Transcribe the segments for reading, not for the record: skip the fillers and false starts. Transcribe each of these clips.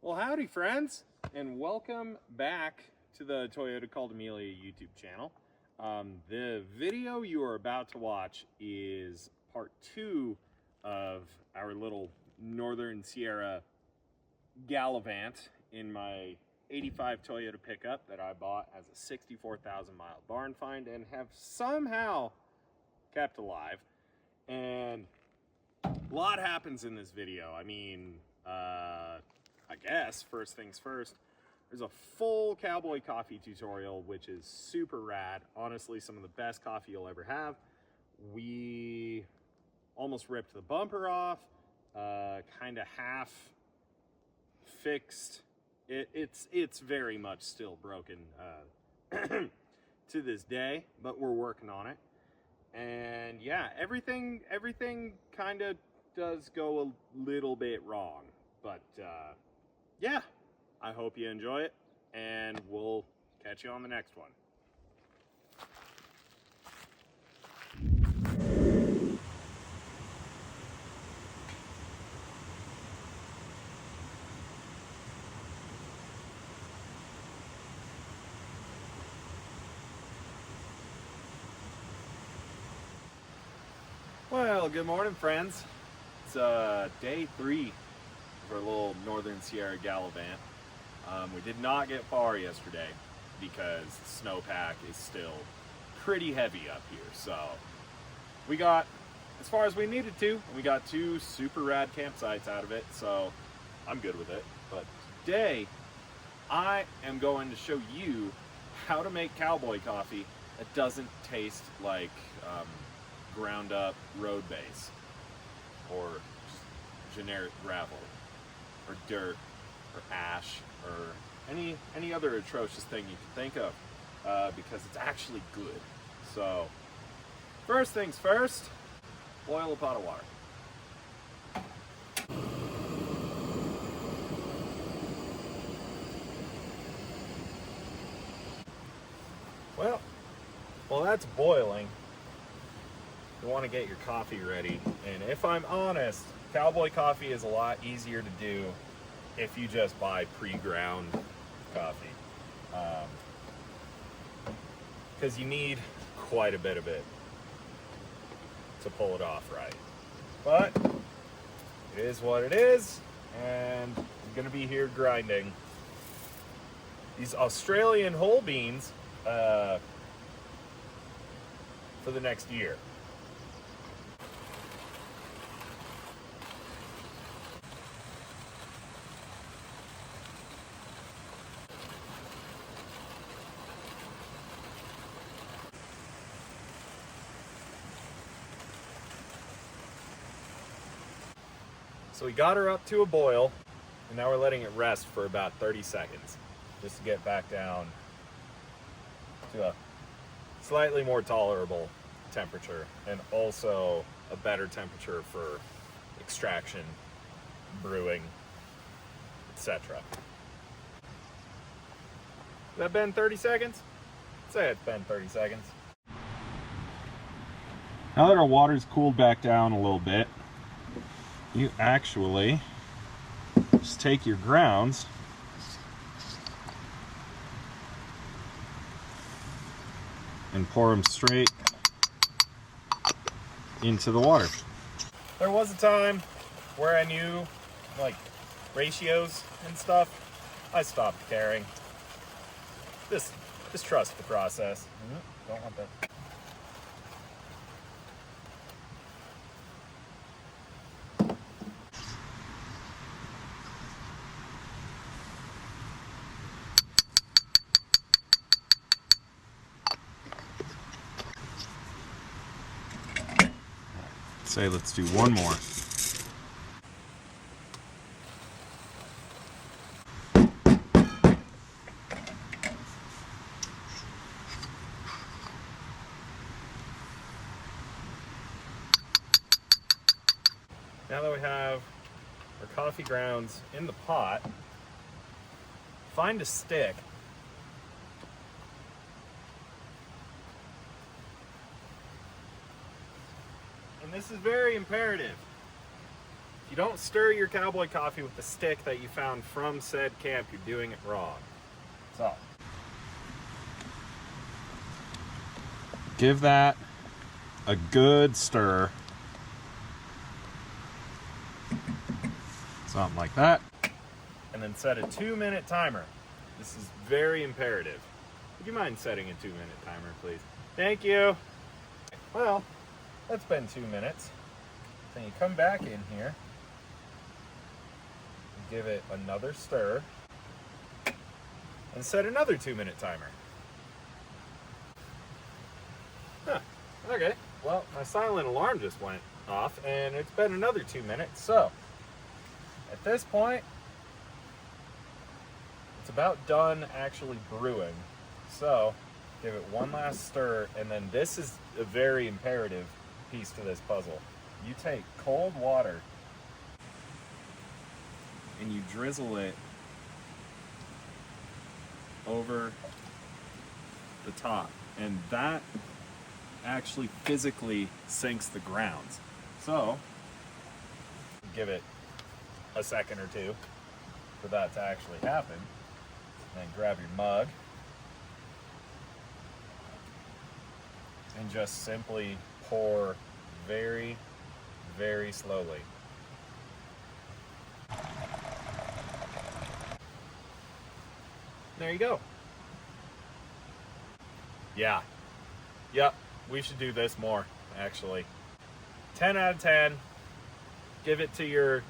Well, howdy friends, and welcome back to the Toyota Called Amelia YouTube channel. The video you are about to watch is part 2 of our little Northern Sierra Gallivant in my 85 Toyota pickup that I bought as a 64,000 mile barn find and have somehow kept alive. And a lot happens in this video. I mean, I guess first things first, there's a full Cowboy coffee tutorial, which is super rad. Honestly, some of the best coffee you'll ever have. We almost ripped the bumper off, kind of half fixed. It's very much still broken to this day, but we're working on it. And yeah, everything kind of does go a little bit wrong, but yeah, I hope you enjoy it, and we'll catch you on the next one. Well, good morning, friends. It's day 3 of our little Northern Sierra Gallivant. We did not get far yesterday because the snowpack is still pretty heavy up here. So we got as far as we needed to, and we got 2 super rad campsites out of it, so I'm good with it. But today, I am going to show you how to make Cowboy coffee that doesn't taste like ground up road base or generic gravel or dirt or ash or any other atrocious thing you can think of, because it's actually good. So first things first, boil a pot of water. Well, that's boiling. You want to get your coffee ready, and if I'm honest, Cowboy coffee is a lot easier to do if you just buy pre-ground coffee, because you need quite a bit of it to pull it off right. But it is what it is, and I'm gonna be here grinding these Australian whole beans for the next year. So we got her up to a boil, and now we're letting it rest for about 30 seconds, just to get back down to a slightly more tolerable temperature, and also a better temperature for extraction, brewing, etc. Has that been 30 seconds? I'd say it's been 30 seconds. Now that our water's cooled back down a little bit, you actually just take your grounds and pour them straight into the water. There was a time where I knew like ratios and stuff. I stopped caring. Just trust the process. Don't want that. Say let's do one more. Now that we have our coffee grounds in the pot, find a stick and this is very imperative. If you don't stir your Cowboy coffee with the stick that you found from said camp, you're doing it wrong. So, give that a good stir. Something like that. And then set a 2-minute timer. This is very imperative. Would you mind setting a 2-minute timer, please? Thank you. Well, that's been 2 minutes. Then you come back in here and give it another stir and set another 2-minute timer. Huh. Okay. Well, my silent alarm just went off and it's been another 2 minutes. So, at this point, it's about done actually brewing. So, give it one last stir, and then this is a very imperative piece to this puzzle. You take cold water and you drizzle it over the top, and that actually physically sinks the grounds. So, give it a second or two for that to actually happen. Then grab your mug and just simply pour very, very slowly. There you go. Yeah. Yep. We should do this more, actually. 10 out of 10. Give it to your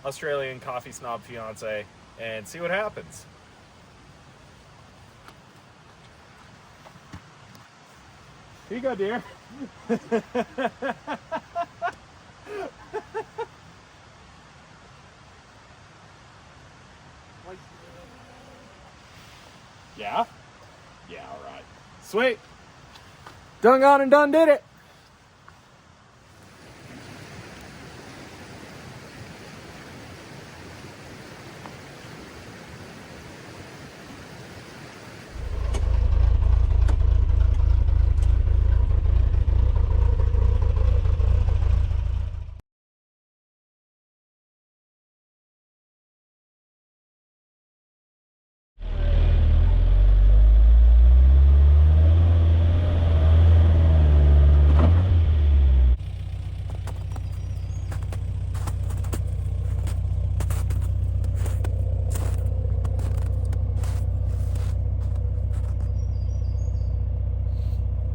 Australian coffee snob fiance and see what happens. Here you go, dear. Yeah? Yeah, all right. Sweet. Done gone and done did it.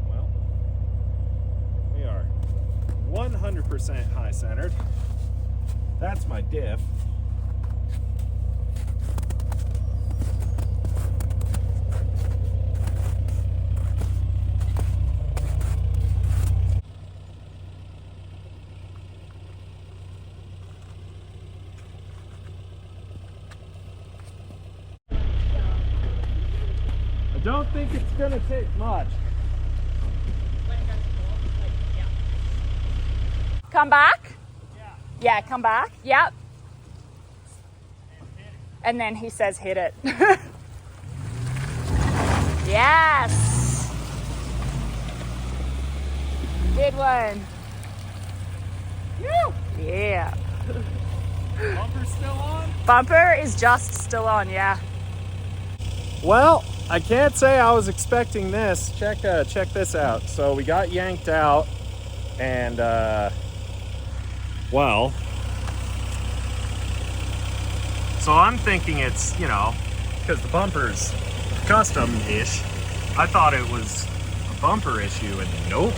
Well, we are 100% high centered. That's my diff. I don't think it's gonna take much. Come back? Yeah. Yeah, come back. Yep. And then he says, hit it. Yes. Good one. Woo. Yeah. Bumper still on? Bumper is just still on, yeah. Well, I can't say I was expecting this. Check this out. So we got yanked out, and well, so I'm thinking it's, you know, because the bumper's custom-ish. I thought it was a bumper issue, and nope.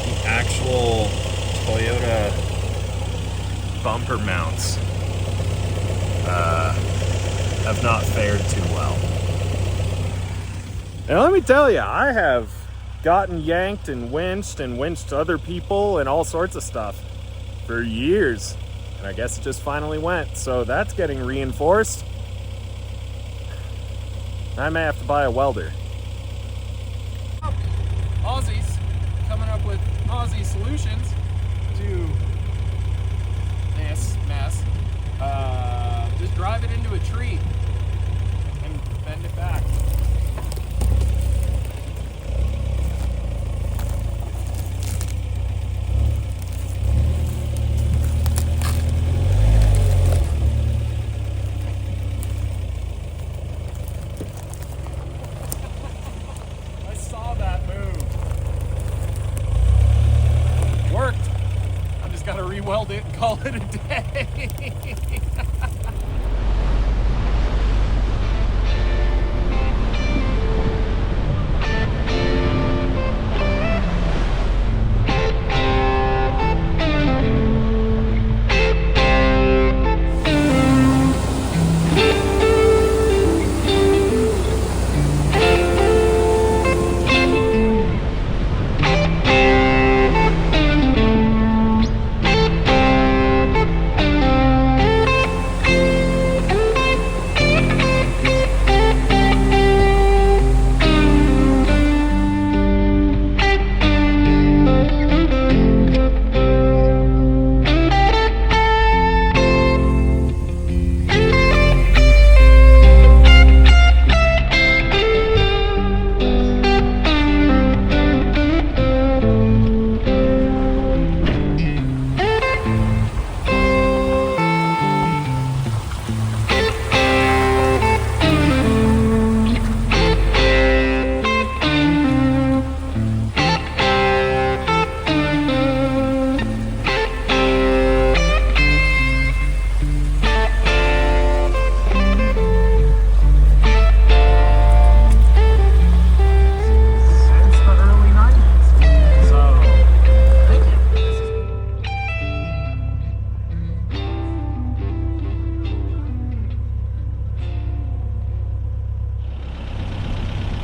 The actual Toyota bumper mounts have not fared too well. And let me tell you, I have gotten yanked and winched other people and all sorts of stuff for years. And I guess it just finally went. So that's getting reinforced. I may have to buy a welder. Aussies coming up with Aussie solutions to this mess. Just drive it into a tree and bend it back. call it a day.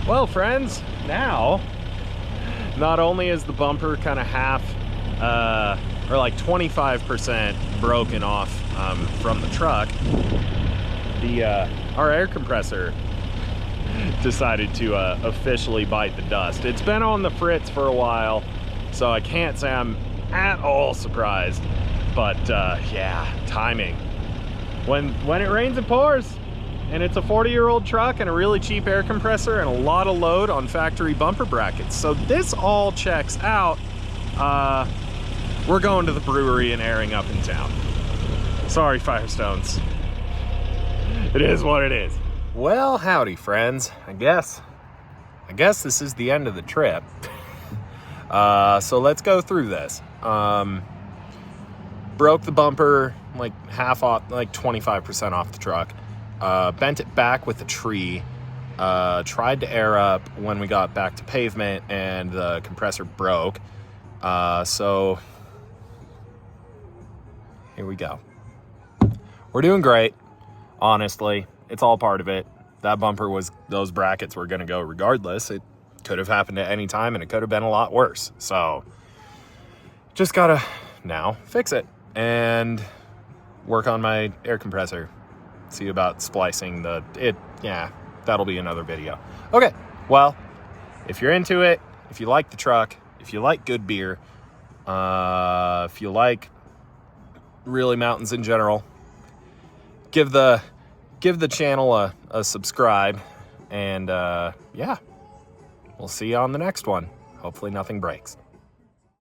Well, friends, now not only is the bumper kind of half or like 25% broken off from the truck, our air compressor decided to officially bite the dust. It's been on the fritz for a while, so I can't say I'm at all surprised, but yeah, timing. When it rains, it pours. And it's a 40-year-old truck and a really cheap air compressor and a lot of load on factory bumper brackets. So this all checks out. We're going to the brewery and airing up in town. Sorry, Firestones. It is what it is. Well, howdy, friends. I guess this is the end of the trip. So let's go through this. Broke the bumper like half off, like 25% off the truck. Bent it back with a tree, tried to air up when we got back to pavement, and the compressor broke. So here we go. We're doing great, honestly. It's all part of it. That bumper those brackets were going to go regardless. It could have happened at any time, and it could have been a lot worse. So just gotta now fix it and work on my air compressor. See about splicing yeah, that'll be another video. Okay, well, if you're into it, if you like the truck, if you like good beer, if you like really mountains in general, give the channel a subscribe, and yeah, we'll see you on the next one. Hopefully nothing breaks.